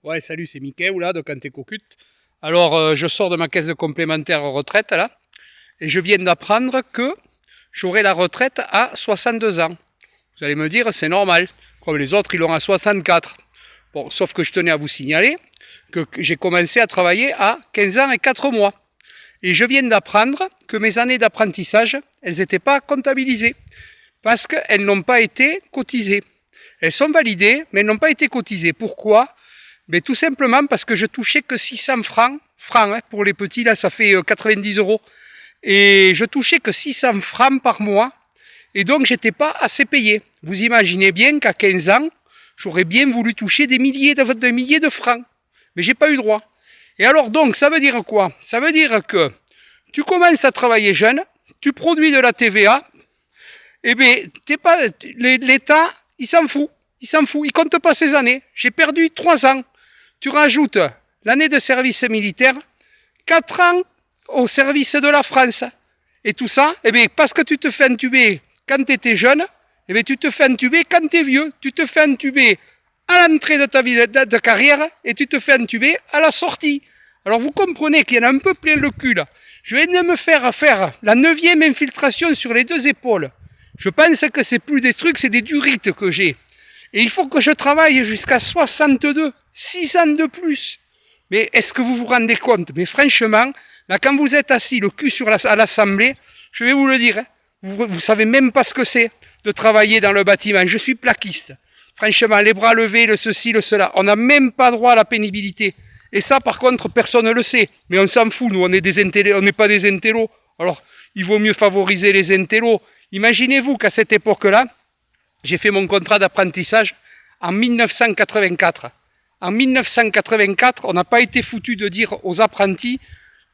Ouais, salut, c'est Mickaël là de Cantécocute. Alors, je sors de ma caisse de complémentaire retraite là, et je viens d'apprendre que j'aurai la retraite à 62 ans. Vous allez me dire, c'est normal, comme les autres, ils l'ont à 64. Bon, sauf que je tenais à vous signaler que j'ai commencé à travailler à 15 ans et 4 mois. Et je viens d'apprendre que mes années d'apprentissage, elles n'étaient pas comptabilisées, parce qu'elles n'ont pas été cotisées. Elles sont validées, mais elles n'ont pas été cotisées. Pourquoi ? Mais tout simplement parce que je touchais que 600 francs hein, pour les petits, là ça fait 90 euros. Et je touchais que 600 francs par mois, et donc j'étais pas assez payé. Vous imaginez bien qu'à 15 ans, j'aurais bien voulu toucher des milliers de francs. Mais j'ai pas eu droit. Et alors donc, ça veut dire quoi? Ça veut dire que tu commences à travailler jeune, tu produis de la TVA, et bien, l'État, il s'en fout. Il compte pas ses années. J'ai perdu 3 ans. Tu rajoutes l'année de service militaire, 4 ans au service de la France. Et tout ça, eh bien, parce que tu te fais entuber quand tu étais jeune, eh bien, tu te fais entuber quand tu es vieux. Tu te fais entuber à l'entrée de ta vie de carrière et tu te fais entuber à la sortie. Alors vous comprenez qu'il y en a un peu plein le cul là. Je viens de me faire la 9e infiltration sur les 2 épaules. Je pense que c'est plus des trucs, c'est des durites que j'ai. Et il faut que je travaille jusqu'à 62, 6 ans de plus. Mais est-ce que vous vous rendez compte? Mais franchement, là, quand vous êtes assis le cul à l'Assemblée, je vais vous le dire, hein, vous savez même pas ce que c'est de travailler dans le bâtiment. Je suis plaquiste. Franchement, les bras levés, le ceci, le cela. On n'a même pas droit à la pénibilité. Et ça, par contre, personne ne le sait. Mais on s'en fout, nous, on n'est pas des intellos. Alors, il vaut mieux favoriser les intellos. Imaginez-vous qu'à cette époque-là, j'ai fait mon contrat d'apprentissage en 1984. En 1984, on n'a pas été foutu de dire aux apprentis,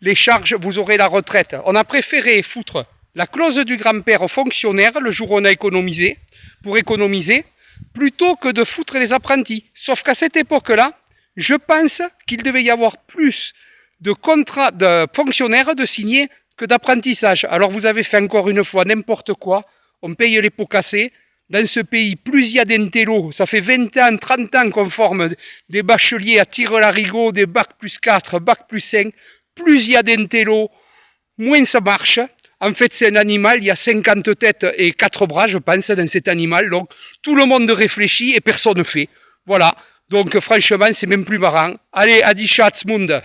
les charges, vous aurez la retraite. On a préféré foutre la clause du grand-père aux fonctionnaires le jour où on a économisé, pour économiser, plutôt que de foutre les apprentis. Sauf qu'à cette époque-là, je pense qu'il devait y avoir plus de contrats de fonctionnaires de signés que d'apprentissage. Alors vous avez fait encore une fois n'importe quoi, on paye les pots cassés. Dans ce pays, plus il y a d'intellos, ça fait 20 ans, 30 ans qu'on forme des bacheliers à tire-larigot, des bac plus 4, bac plus 5, plus il y a d'intellos, moins ça marche. En fait, c'est un animal, il y a 50 têtes et 4 bras, je pense, dans cet animal. Donc, tout le monde réfléchit et personne ne fait. Voilà. Donc, franchement, c'est même plus marrant. Allez, Adi Schatzmund.